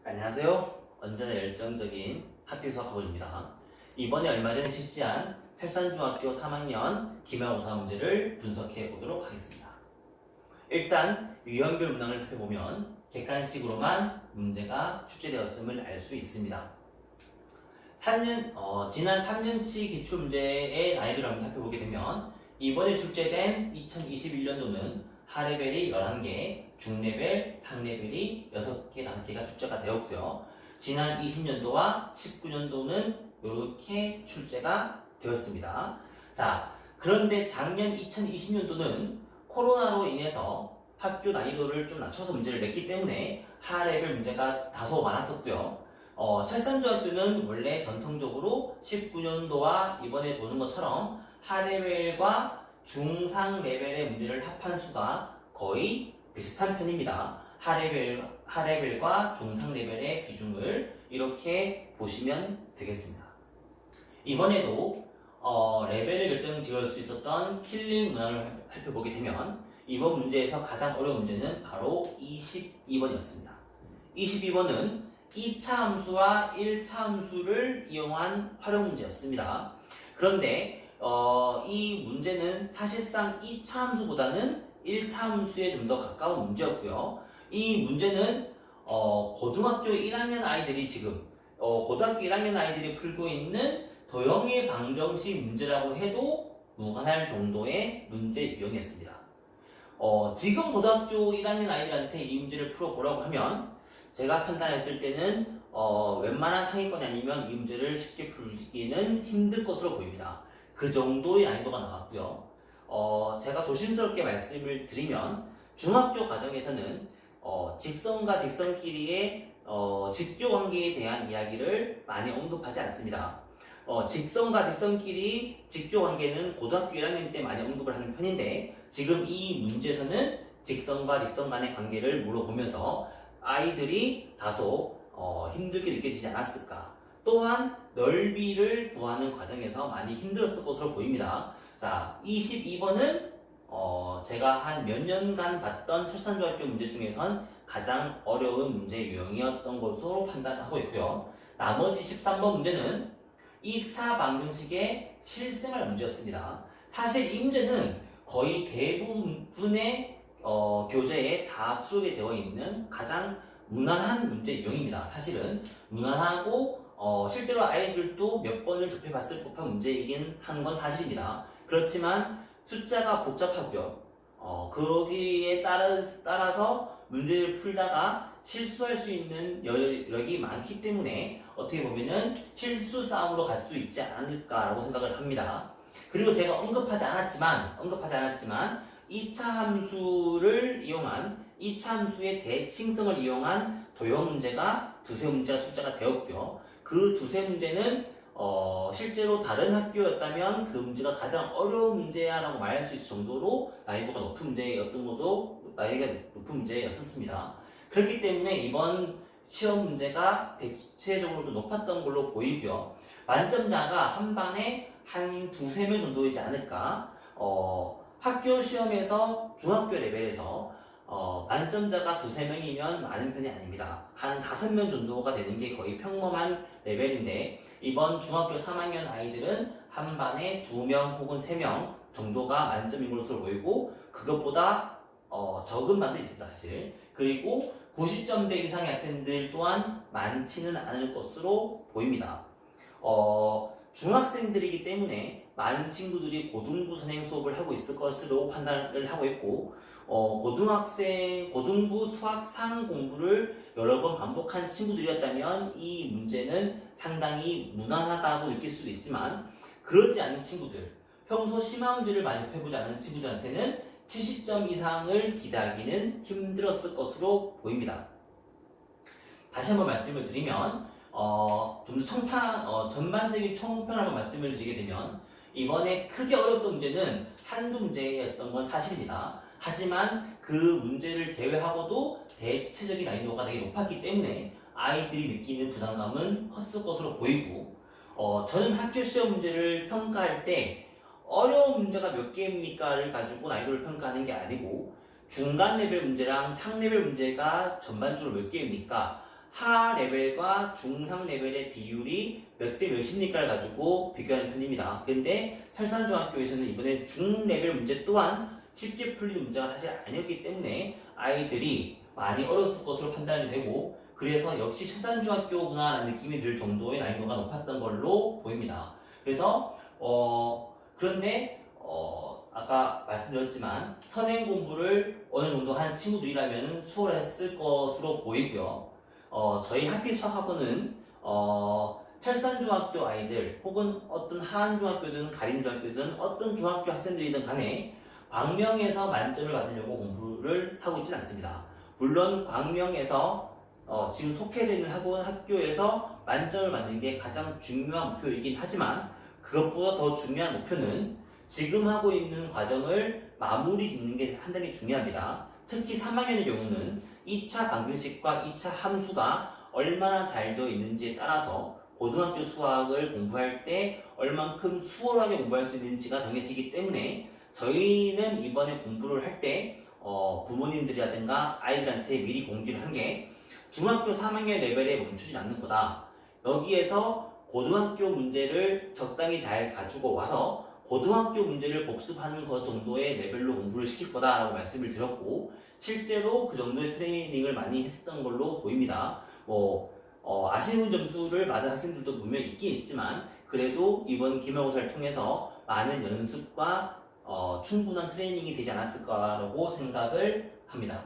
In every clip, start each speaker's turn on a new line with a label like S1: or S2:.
S1: 안녕하세요. 언제나 열정적인 학교 수학 학원입니다. 이번에 얼마 전에 실시한 철산중학교 3학년 기말고사 문제를 분석해 보도록 하겠습니다. 일단 유형별 문항을 살펴보면 객관식으로만 문제가 출제되었음을 알 수 있습니다. 지난 3년치 기출문제의 난이도를 한번 살펴보게 되면 이번에 출제된 2021년도는 하레벨이 11개, 중레벨, 상레벨이 6개, 5개가 출제가 되었고요. 지난 20년도와 19년도는 이렇게 출제가 되었습니다. 자, 그런데 작년 2020년도는 코로나로 인해서 학교 난이도를 좀 낮춰서 문제를 냈기 때문에 하레벨 문제가 다소 많았었고요. 철산중학교는 원래 전통적으로 19년도와 이번에 보는 것처럼 하레벨과 중상 레벨의 문제를 합한 수가 거의 비슷한 편입니다. 하레벨과 중상 레벨의 비중을 이렇게 보시면 되겠습니다. 이번에도 레벨을 결정지을 수 있었던 킬링 문항을 살펴보게 되면 이번 문제에서 가장 어려운 문제는 바로 22번이었습니다. 22번은 2차 함수와 1차 함수를 이용한 활용 문제였습니다. 그런데 이 문제는 사실상 2차 함수보다는 1차 함수에 좀 더 가까운 문제였고요. 이 문제는 고등학교 1학년 아이들이 지금 고등학교 1학년 아이들이 풀고 있는 도형의 방정식 문제라고 해도 무관할 정도의 문제 유형이었습니다. 지금 고등학교 1학년 아이들한테 이 문제를 풀어보라고 하면 제가 판단했을 때는 웬만한 상위권이 아니면 이 문제를 쉽게 풀기는 힘들 것으로 보입니다. 그 정도의 난이도가 나왔고요. 제가 조심스럽게 말씀을 드리면 중학교 과정에서는 직선과 직선끼리의 직교 관계에 대한 이야기를 많이 언급하지 않습니다. 직선과 직선끼리 직교 관계는 고등학교 1학년 때 많이 언급을 하는 편인데 지금 이 문제에서는 직선과 직선 간의 관계를 물어보면서 아이들이 다소 힘들게 느껴지지 않았을까. 또한 넓이를 구하는 과정에서 많이 힘들었을 것으로 보입니다. 자, 22번은 제가 한 몇 년간 봤던 철산중학교 문제 중에선 가장 어려운 문제 유형이었던 것으로 판단하고 있고요. 나머지 13번 문제는 2차 방정식의 실생활 문제였습니다. 사실 이 문제는 거의 대부분의 교재에 다 수록이 되어 있는 가장 무난한 문제 유형입니다. 사실은 무난하고 실제로 아이들도 몇 번을 접해봤을 법한 문제이긴 한 건 사실입니다. 그렇지만 숫자가 복잡하고요. 거기에 따라서 문제를 풀다가 실수할 수 있는 여력이 많기 때문에 어떻게 보면은 실수 싸움으로 갈 수 있지 않을까라고 생각을 합니다. 그리고 제가 언급하지 않았지만 2차 함수를 이용한 2차 함수의 대칭성을 이용한 도형 문제가 두세 문제가 출제가 되었고요. 그 두세 문제는 실제로 다른 학교였다면 그 문제가 가장 어려운 문제야라고 말할 수 있을 정도로 난이도가 높은 문제였었습니다. 그렇기 때문에 이번 시험 문제가 대체적으로 좀 높았던 걸로 보이고요. 만점자가 한 반에 한 두세 명 정도이지 않을까. 학교 시험에서 중학교 레벨에서 만점자가 두세 명이면 많은 편이 아닙니다. 한 5명 정도가 되는 게 거의 평범한 레벨인데 이번 중학교 3학년 아이들은 한 반에 2명 혹은 3명 정도가 만점인 것으로 보이고 그것보다 적은 반도 있습니다. 사실. 그리고 90점대 이상의 학생들 또한 많지는 않을 것으로 보입니다. 중학생들이기 때문에 많은 친구들이 고등부 선행 수업을 하고 있을 것으로 판단을 하고 있고 고등부 수학 상 공부를 여러 번 반복한 친구들이었다면 이 문제는 상당히 무난하다고 느낄 수도 있지만 그렇지 않은 친구들, 평소 심화 문제를 많이 접해보지 않은 친구들한테는 70점 이상을 기대하기는 힘들었을 것으로 보입니다. 다시 한번 말씀을 드리면 좀 더 전반적인 총평을 한번 말씀을 드리게 되면 이번에 크게 어려웠던 문제는 한두 문제였던 건 사실입니다. 하지만 그 문제를 제외하고도 대체적인 난이도가 되게 높았기 때문에 아이들이 느끼는 부담감은 컸을 것으로 보이고 저는 학교 시험 문제를 평가할 때 어려운 문제가 몇 개입니까를 가지고 난이도를 평가하는 게 아니고 중간 레벨 문제랑 상 레벨 문제가 전반적으로 몇 개입니까? 하 레벨과 중상 레벨의 비율이 몇 대 몇입니까를 가지고 비교하는 편입니다. 그런데 철산중학교에서는 이번에 중 레벨 문제 또한 쉽게 풀리는 문제가 사실 아니었기 때문에 아이들이 많이 어려웠을 것으로 판단이 되고, 그래서 역시 철산중학교구나라는 느낌이 들 정도의 난이도가 높았던 걸로 보입니다. 그래서 그런데 아까 말씀드렸지만 선행 공부를 어느 정도 한 친구들이라면 수월했을 것으로 보이고요. 저희 하필 수학학원은 철산중학교 아이들 혹은 어떤 하안중학교든 가림중학교든 어떤 중학교 학생들이든 간에 광명에서 만점을 받으려고 공부를 하고 있지는 않습니다. 물론 광명에서 지금 속해져 있는 학교에서 만점을 받는 게 가장 중요한 목표이긴 하지만, 그것보다 더 중요한 목표는 지금 하고 있는 과정을 마무리 짓는 게 상당히 중요합니다. 특히 3학년의 경우는 2차 방정식과 2차 함수가 얼마나 잘 되어 있는지에 따라서 고등학교 수학을 공부할 때 얼만큼 수월하게 공부할 수 있는지가 정해지기 때문에, 저희는 이번에 공부를 할 때 부모님들이라든가 아이들한테 미리 공지를 한 게 중학교 3학년 레벨에 멈추지 않는 거다. 여기에서 고등학교 문제를 적당히 잘 가지고 와서 고등학교 문제를 복습하는 것 정도의 레벨로 공부를 시킬 거다라고 말씀을 드렸고, 실제로 그 정도의 트레이닝을 많이 했었던 걸로 보입니다. 아쉬운 점수를 받은 학생들도 분명히 있긴 있지만, 그래도 이번 기말고사를 통해서 많은 연습과 충분한 트레이닝이 되지 않았을까라고 생각을 합니다.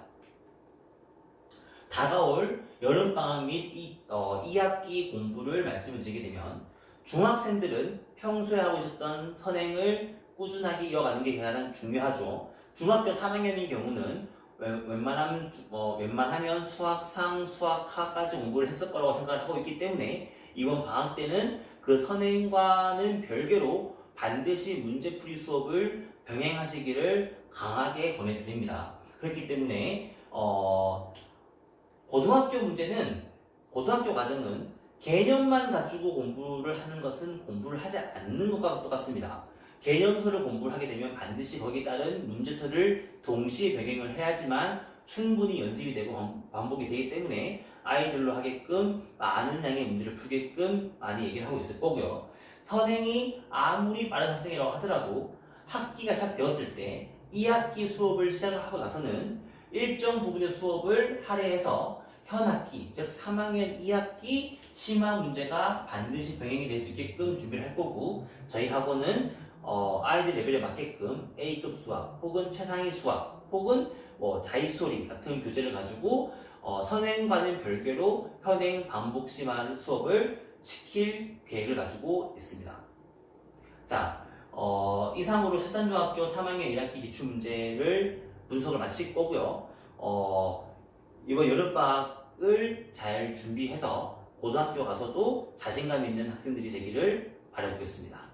S1: 다가올 여름방학 및 2학기 공부를 말씀을 드리게 되면, 중학생들은 평소에 하고 있었던 선행을 꾸준하게 이어가는 게 가장 중요하죠. 중학교 3학년의 경우는 웬만하면 수학상, 수학하까지 공부를 했을 거라고 생각을 하고 있기 때문에, 이번 방학 때는 그 선행과는 별개로 반드시 문제풀이 수업을 병행하시기를 강하게 권해드립니다. 그렇기 때문에 고등학교 과정은 개념만 가지고 공부를 하는 것은 공부를 하지 않는 것과 똑같습니다. 개념서를 공부를 하게 되면 반드시 거기에 따른 문제서를 동시에 병행을 해야지만 충분히 연습이 되고 반복이 되기 때문에 아이들로 하게끔 많은 양의 문제를 풀게끔 많이 얘기를 하고 있을 거고요. 선행이 아무리 빠른 학생이라고 하더라도 학기가 시작되었을 때 2학기 수업을 시작하고 나서는 일정 부분의 수업을 할애해서 현 학기, 즉 3학년 2학기 심화 문제가 반드시 병행이 될 수 있게끔 준비를 할 거고, 저희 학원은 아이들 레벨에 맞게끔 A급 수학 혹은 최상위 수학 혹은 자이소리 같은 교재를 가지고 선행과는 별개로 현행 반복 심화 수업을 시킬 계획을 가지고 있습니다. 자, 이상으로 철산중학교 3학년 1학기 기출문제를 분석을 마칠 거고요. 이번 여름방학을 잘 준비해서 고등학교 가서도 자신감 있는 학생들이 되기를 바라보겠습니다.